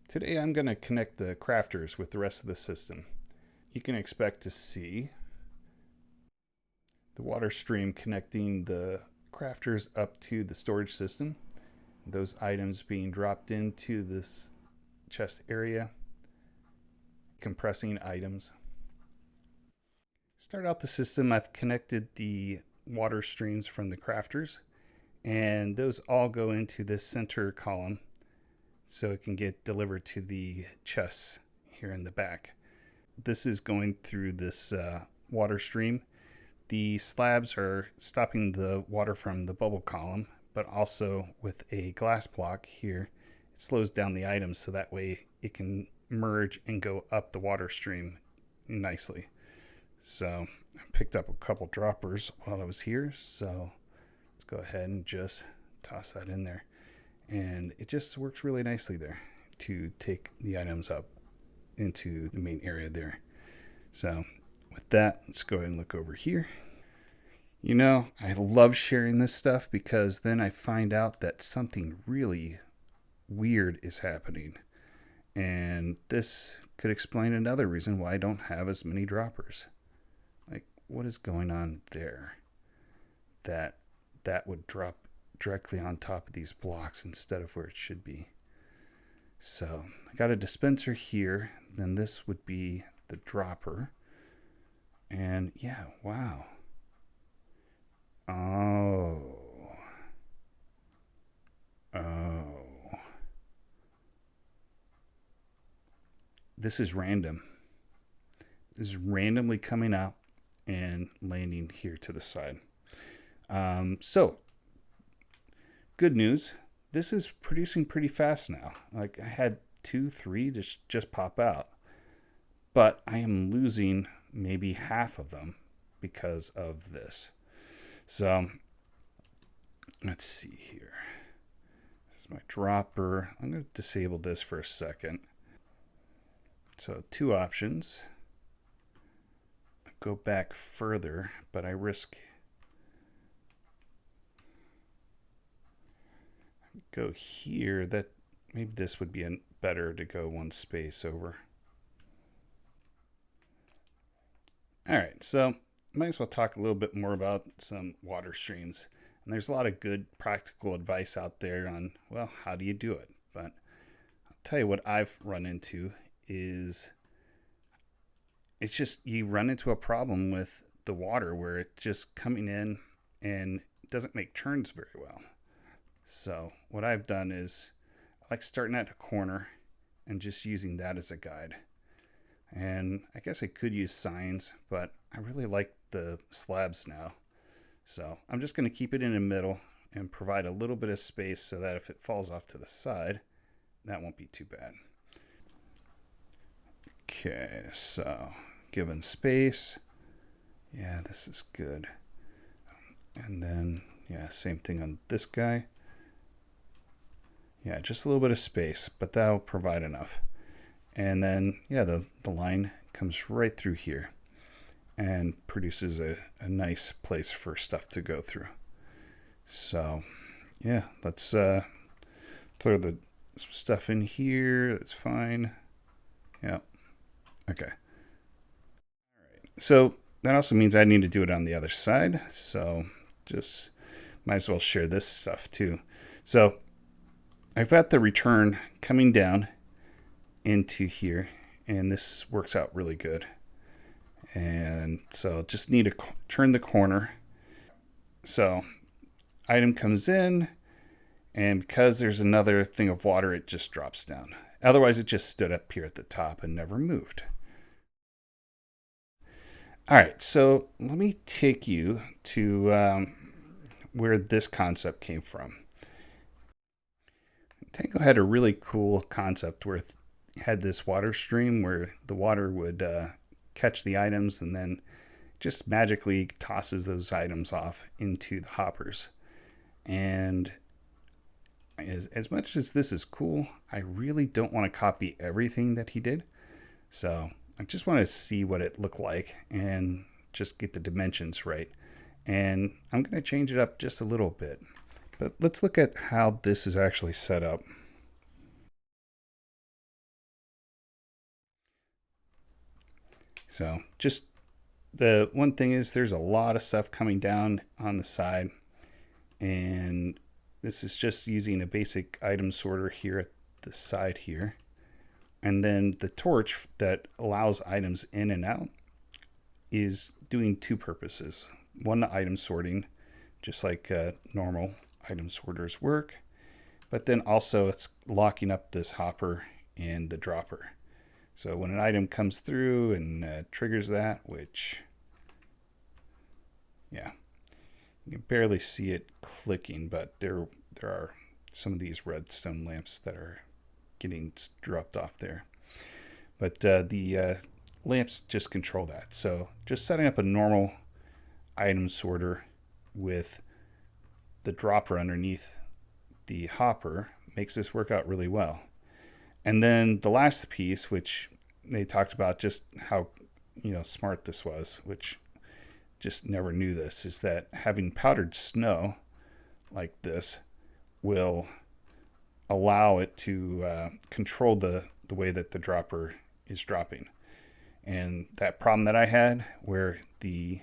Today I'm going to connect the crafters with the rest of the system. You can expect to see the water stream connecting the crafters up to the storage system. Those items being dropped into this chest area, compressing items. Start out the system, I've connected the water streams from the crafters, and those all go into this center column so it can get delivered to the chests here in the back. This is going through this water stream. The slabs are stopping the water from the bubble column, but also with a glass block here, it slows down the items so that way it can merge and go up the water stream nicely. So I picked up a couple droppers while I was here, so let's go ahead and just toss that in there. And it just works really nicely there to take the items up into the main area there. So with that, let's go ahead and look over here. You know, I love sharing this stuff because then I find out that something really weird is happening. And this could explain another reason why I don't have as many droppers. Like, what is going on there? That would drop directly on top of these blocks instead of where it should be. So I got a dispenser here, then this would be the dropper. And yeah, wow. Oh. This is random. This is randomly coming out and landing here to the side. So good news, this is producing pretty fast now. Like I had 2, 3 just pop out, but I am losing maybe half of them because of this. So let's see here. This is my dropper. I'm going to disable this for a second. So 2 options. Go back further, but I risk go here. That maybe this would be better to go one space over. All right, so might as well talk a little bit more about some water streams. And there's a lot of good practical advice out there on, well, how do you do it? But I'll tell you what I've run into is it's just you run into a problem with the water where it's just coming in and it doesn't make turns very well. So what I've done is I like starting at a corner and just using that as a guide. And I guess I could use signs, but I really like the slabs now. So I'm just going to keep it in the middle and provide a little bit of space so that if it falls off to the side, that won't be too bad. Okay, so given space, yeah, this is good. And then, yeah, same thing on this guy. Yeah, just a little bit of space, but that'll provide enough. And then, yeah, the line comes right through here and produces a nice place for stuff to go through. So, yeah, let's throw the stuff in here. That's fine. Yeah. Okay. All right. So that also means I need to do it on the other side. So just might as well share this stuff too. So I've got the return coming down into here, and this works out really good. And so just need to turn the corner. So item comes in, and because there's another thing of water, it just drops down. Otherwise, it just stood up here at the top and never moved. All right, so let me take you to where this concept came from. Tango had a really cool concept where it had this water stream where the water would catch the items and then just magically tosses those items off into the hoppers. And as much as this is cool, I really don't want to copy everything that he did. So I just want to see what it looked like and just get the dimensions right. And I'm going to change it up just a little bit. But let's look at how this is actually set up. So just the one thing is there's a lot of stuff coming down on the side, and this is just using a basic item sorter here at the side here. And then the torch that allows items in and out is doing two purposes. One, the item sorting, just like normal item sorters work. But then also it's locking up this hopper and the dropper. So when an item comes through and triggers that, which, yeah, you can barely see it clicking, but there are some of these redstone lamps that are getting dropped off there. But the lamps just control that. So just setting up a normal item sorter with the dropper underneath the hopper makes this work out really well. And then the last piece, which they talked about just how smart this was, which just never knew this, is that having powdered snow like this will allow it to control the way that the dropper is dropping. And that problem that I had where the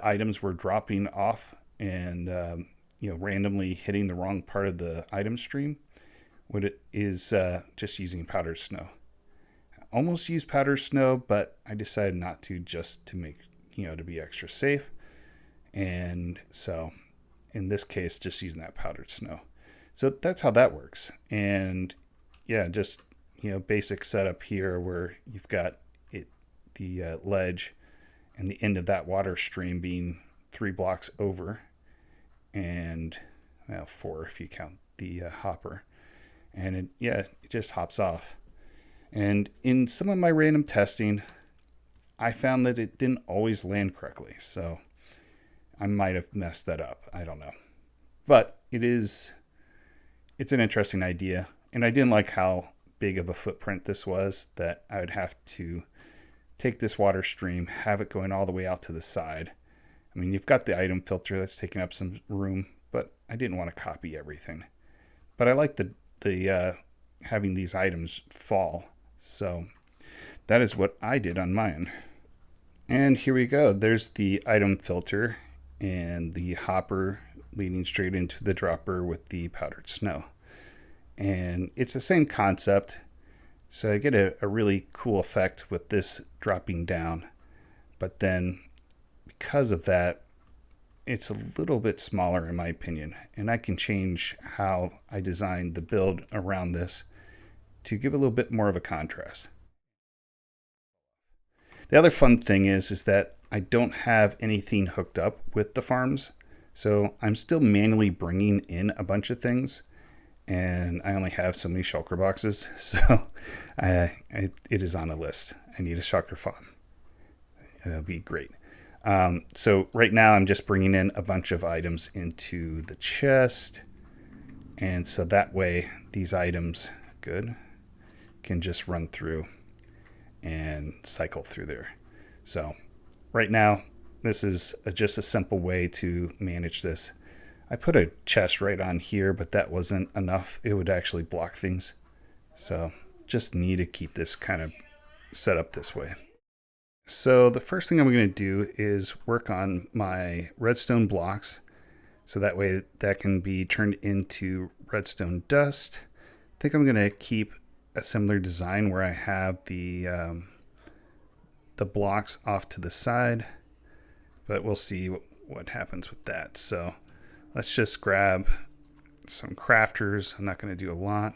items were dropping off and randomly hitting the wrong part of the item stream, what it is just using powdered snow. I almost used powdered snow, but I decided not to, just to make to be extra safe. And so in this case, just using that powdered snow. So that's how that works. And yeah, just basic setup here where you've got the ledge and the end of that water stream being 3 blocks over, and 4 if you count the hopper. And it just hops off. And in some of my random testing, I found that it didn't always land correctly. So I might have messed that up. I don't know. But it's an interesting idea. And I didn't like how big of a footprint this was, that I would have to take this water stream, have it going all the way out to the side. I mean, you've got the item filter that's taking up some room, but I didn't want to copy everything. But I like the having these items fall. So that is what I did on mine. And here we go. There's the item filter and the hopper leading straight into the dropper with the powdered snow. And it's the same concept. So I get a really cool effect with this dropping down. But then because of that, it's a little bit smaller in my opinion. And I can change how I design the build around this to give a little bit more of a contrast. The other fun thing is that I don't have anything hooked up with the farms. So I'm still manually bringing in a bunch of things. And I only have so many shulker boxes. So it is on a list. I need a shulker farm. It'll be great. So right now I'm just bringing in a bunch of items into the chest. And so that way these items, can just run through and cycle through there. So right now, this is just a simple way to manage this. I put a chest right on here, but that wasn't enough. It would actually block things. So just need to keep this kind of set up this way. So the first thing I'm going to do is work on my redstone blocks. So that way that can be turned into redstone dust. I think I'm going to keep a similar design where I have the blocks off to the side, but we'll see what happens with that. So let's just grab some crafters. I'm not going to do a lot.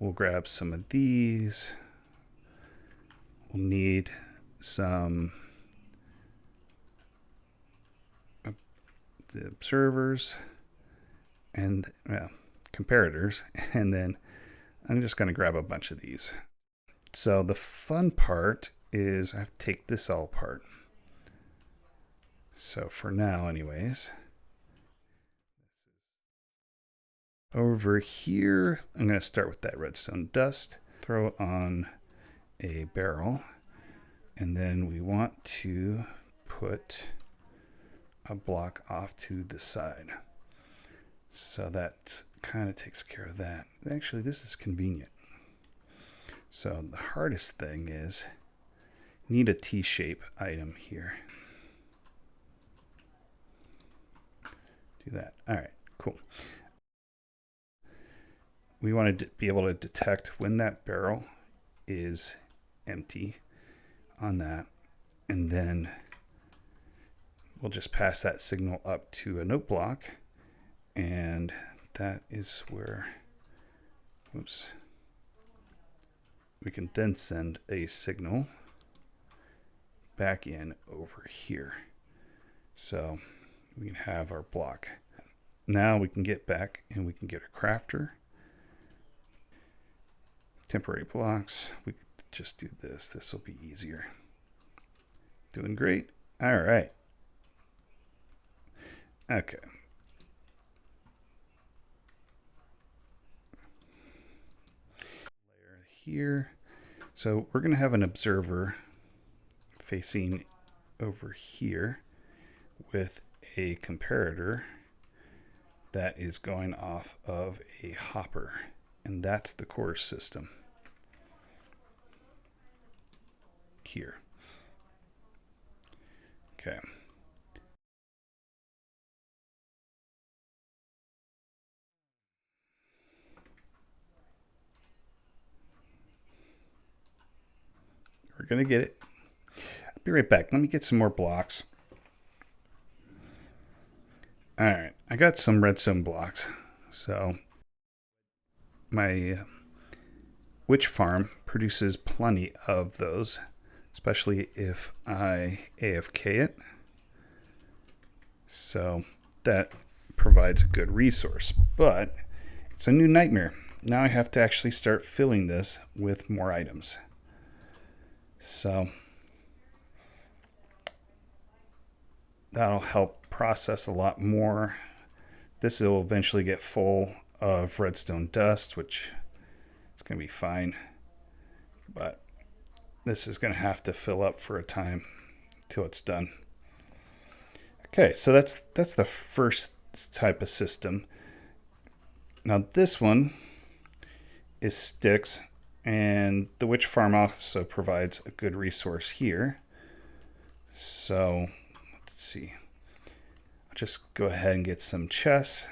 We'll grab some of these. We'll need some the observers and comparators, and then I'm just going to grab a bunch of these. So the fun part is I have to take this all apart. So for now anyways, over here, I'm going to start with that redstone dust, throw it on a barrel, and then we want to put a block off to the side. So that kind of takes care of that. Actually, this is convenient. So the hardest thing is need a T-shape item here. Do that. All right, cool. We want to be able to detect when that barrel is empty on that, and then we'll just pass that signal up to a note block, and that is where, oops, we can then send a signal back in over here. So we can have our block. Now we can get back and we can get a crafter. Temporary blocks. We could just do this. This will be easier. Doing great. All right. Okay. Layer here. So we're going to have an observer facing over here with a comparator that is going off of a hopper, and that's the core system here. Okay. We're gonna get it. I'll be right back. Let me get some more blocks. All right, I got some redstone blocks. So my witch farm produces plenty of those, especially if I AFK it. So that provides a good resource, but it's a new nightmare. Now I have to actually start filling this with more items. So that'll help process a lot more. This will eventually get full of redstone dust, which is going to be fine. But this is going to have to fill up for a time till it's done. Okay, so that's the first type of system. Now this one is sticks, and the witch farm also provides a good resource here. So let's see. I'll just go ahead and get some chests.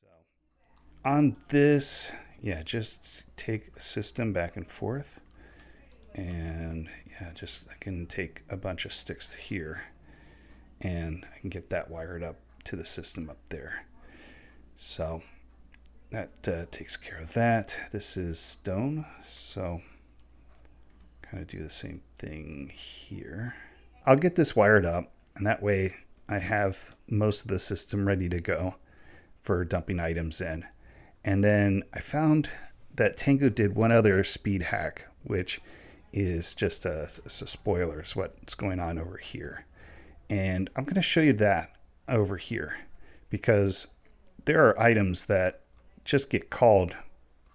So on this, yeah, just take a system back and forth. And yeah, just I can take a bunch of sticks here and I can get that wired up to the system up there. So that takes care of that. This is stone, so kind of do the same thing here. I'll get this wired up, and that way I have most of the system ready to go for dumping items in. And then I found that Tango did one other speed hack, which is just a spoiler, is what's going on over here. And I'm going to show you that over here, because there are items that just get called,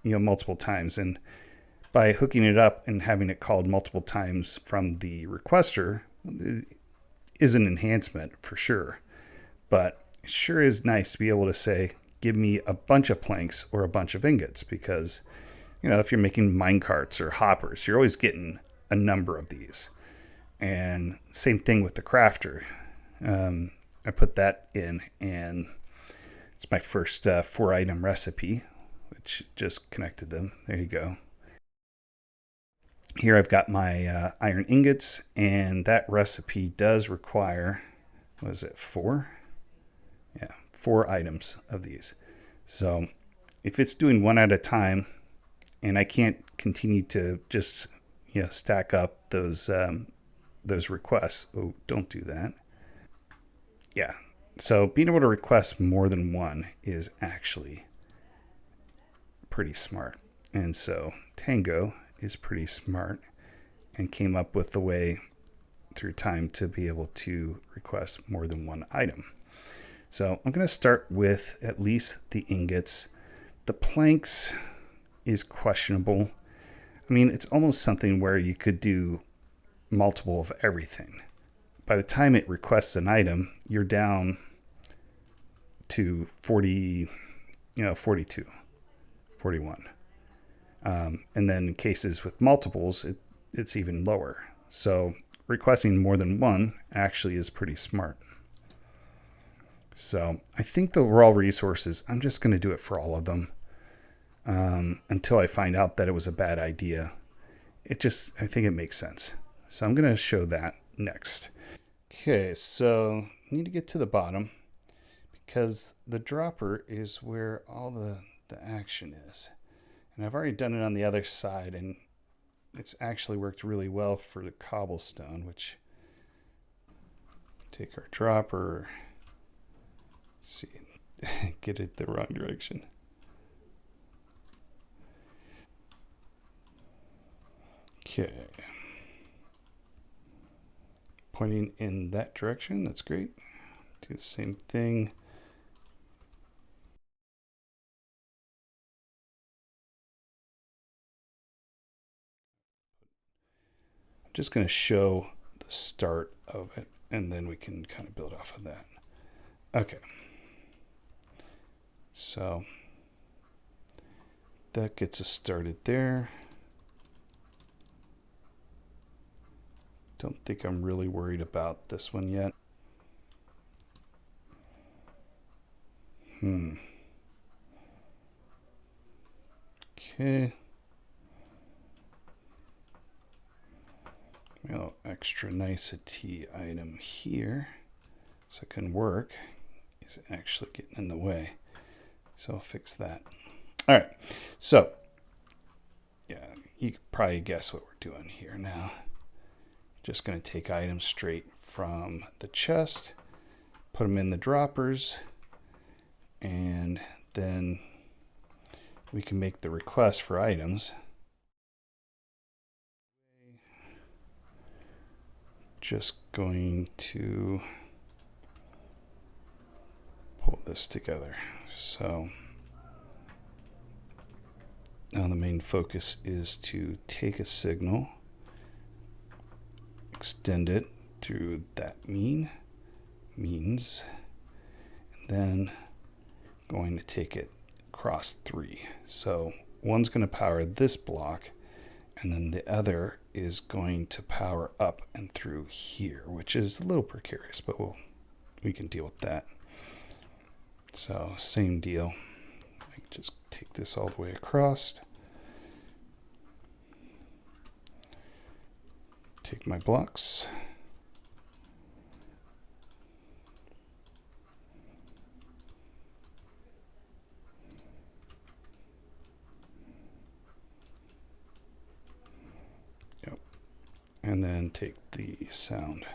multiple times. And by hooking it up and having it called multiple times from the requester is an enhancement for sure. But it sure is nice to be able to say, give me a bunch of planks or a bunch of ingots, because if you're making mine carts or hoppers, you're always getting a number of these. And same thing with the crafter. I put that in, and it's my first 4-item recipe, which just connected them. There you go. Here I've got my iron ingots, and that recipe does require, 4? Yeah, 4 items of these. So if it's doing one at a time, and I can't continue to just stack up those requests. Oh, don't do that. Yeah. So being able to request more than one is actually pretty smart. And so Tango is pretty smart and came up with the way through time to be able to request more than one item. So I'm going to start with at least the ingots. The planks is questionable. I mean, it's almost something where you could do multiple of everything by the time it requests an item, you're down to 40, 42, 41. And then in cases with multiples, it's even lower. So requesting more than one actually is pretty smart. So I think the raw resources, I'm just going to do it for all of them until I find out that it was a bad idea. I think it makes sense. So I'm going to show that next. Okay, so I need to get to the bottom because the dropper is where all the action is. And I've already done it on the other side, and it's actually worked really well for the cobblestone, which take our dropper, see, get it the wrong direction. Okay. Pointing in that direction, that's great. Do the same thing. I'm just going to show the start of it, and then we can kind of build off of that. Okay. So that gets us started there. Don't think I'm really worried about this one yet. Okay. Well, extra nicety item here, so it can work, is actually getting in the way. So I'll fix that. All right. So yeah, you can probably guess what we're doing here now. Just going to take items straight from the chest, put them in the droppers, and then we can make the request for items. Just going to pull this together. So now the main focus is to take a signal, extend it through that means, and then going to take it across 3. So one's going to power this block, and then the other is going to power up and through here, which is a little precarious, but we can deal with that. So same deal. I can just take this all the way across. Take my blocks. And then take the sound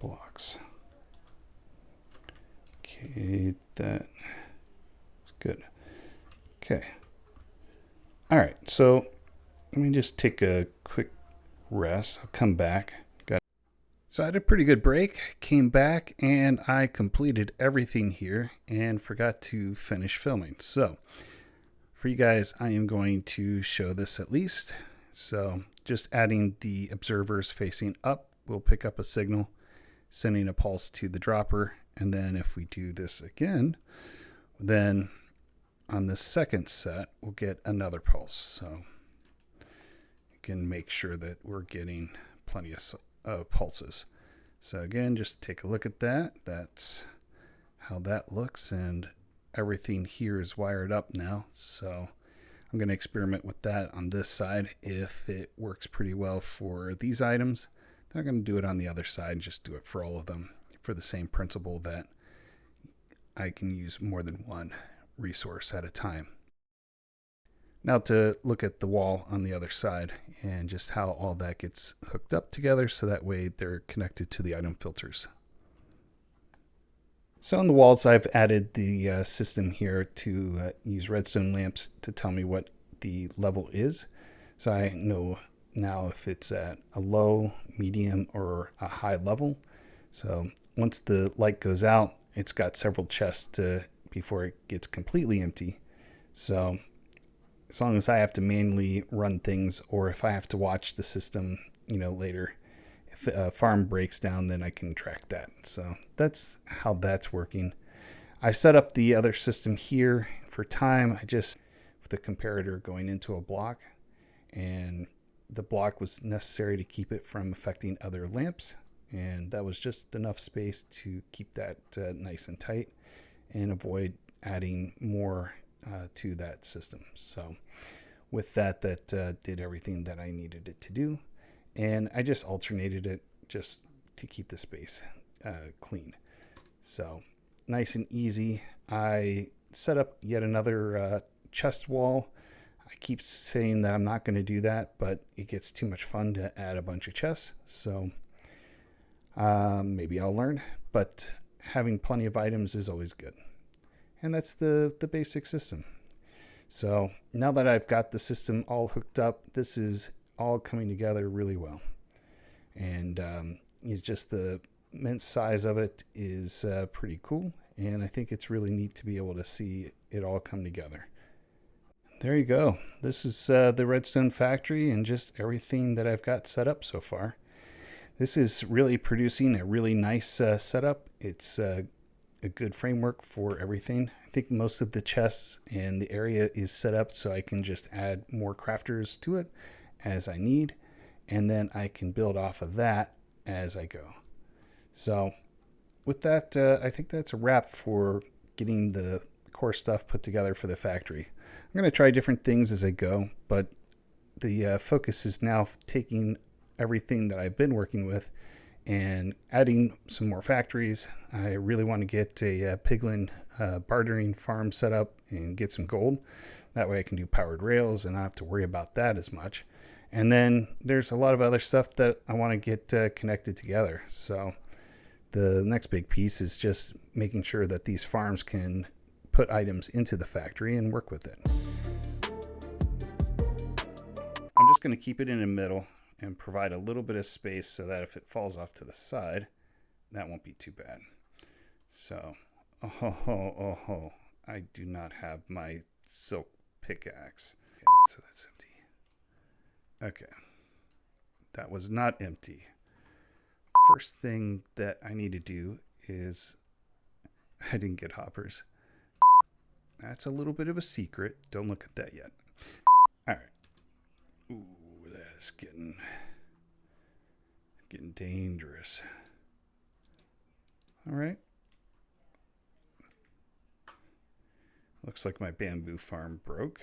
blocks. Okay, that's good. Okay. All right, so let me just take a quick rest. I'll come back. So I had a pretty good break, came back, and I completed everything here and forgot to finish filming. So for you guys, I am going to show this at least. So just adding the observers facing up will pick up a signal, sending a pulse to the dropper. And then if we do this again, then on the second set, we'll get another pulse. So you can make sure that we're getting plenty of pulses. So again, just take a look at that. That's how that looks, and everything here is wired up now. So I'm going to experiment with that on this side. If it works pretty well for these items, then I'm going to do it on the other side and just do it for all of them for the same principle that I can use more than one resource at a time. Now to look at the wall on the other side and just how all that gets hooked up together so that way they're connected to the item filters. So on the walls, I've added the system here to use redstone lamps to tell me what the level is. So I know now if it's at a low, medium, or a high level. So once the light goes out, it's got several chests before it gets completely empty. So as long as I have to manually run things, or if I have to watch the system, later, if a farm breaks down, then I can track that. So that's how that's working. I set up the other system here for time. I just, with the comparator going into a block, and the block was necessary to keep it from affecting other lamps. And that was just enough space to keep that nice and tight and avoid adding more to that system. So with that, did everything that I needed it to do. And I just alternated it just to keep the space clean. So nice and easy. I set up yet another chest wall. I keep saying that I'm not going to do that, but it gets too much fun to add a bunch of chests. So maybe I'll learn, but having plenty of items is always good. And that's the basic system. So now that I've got the system all hooked up, this is all coming together really well. And it's just the immense size of it is pretty cool. And I think it's really neat to be able to see it all come together. There you go. This is the Redstone factory and just everything that I've got set up so far. This is really producing a really nice setup. It's a good framework for everything. I think most of the chests and the area is set up so I can just add more crafters to it as I need, and then I can build off of that as I go. So with that, I think that's a wrap for getting the core stuff put together for the factory. I'm going to try different things as I go, but the focus is now taking everything that I've been working with and adding some more factories. I really want to get a piglin bartering farm set up and get some gold. That way I can do powered rails and not have to worry about that as much. And then there's a lot of other stuff that I want to get connected together. So the next big piece is just making sure that these farms can put items into the factory and work with it. I'm just going to keep it in the middle and provide a little bit of space so that if it falls off to the side, that won't be too bad. So, I do not have my silk pickaxe. Okay, so that's empty. Okay, that was not empty. First thing that I need to do is, I didn't get hoppers. That's a little bit of a secret. Don't look at that yet. All right. Ooh, that's getting dangerous. All right. Looks like my bamboo farm broke.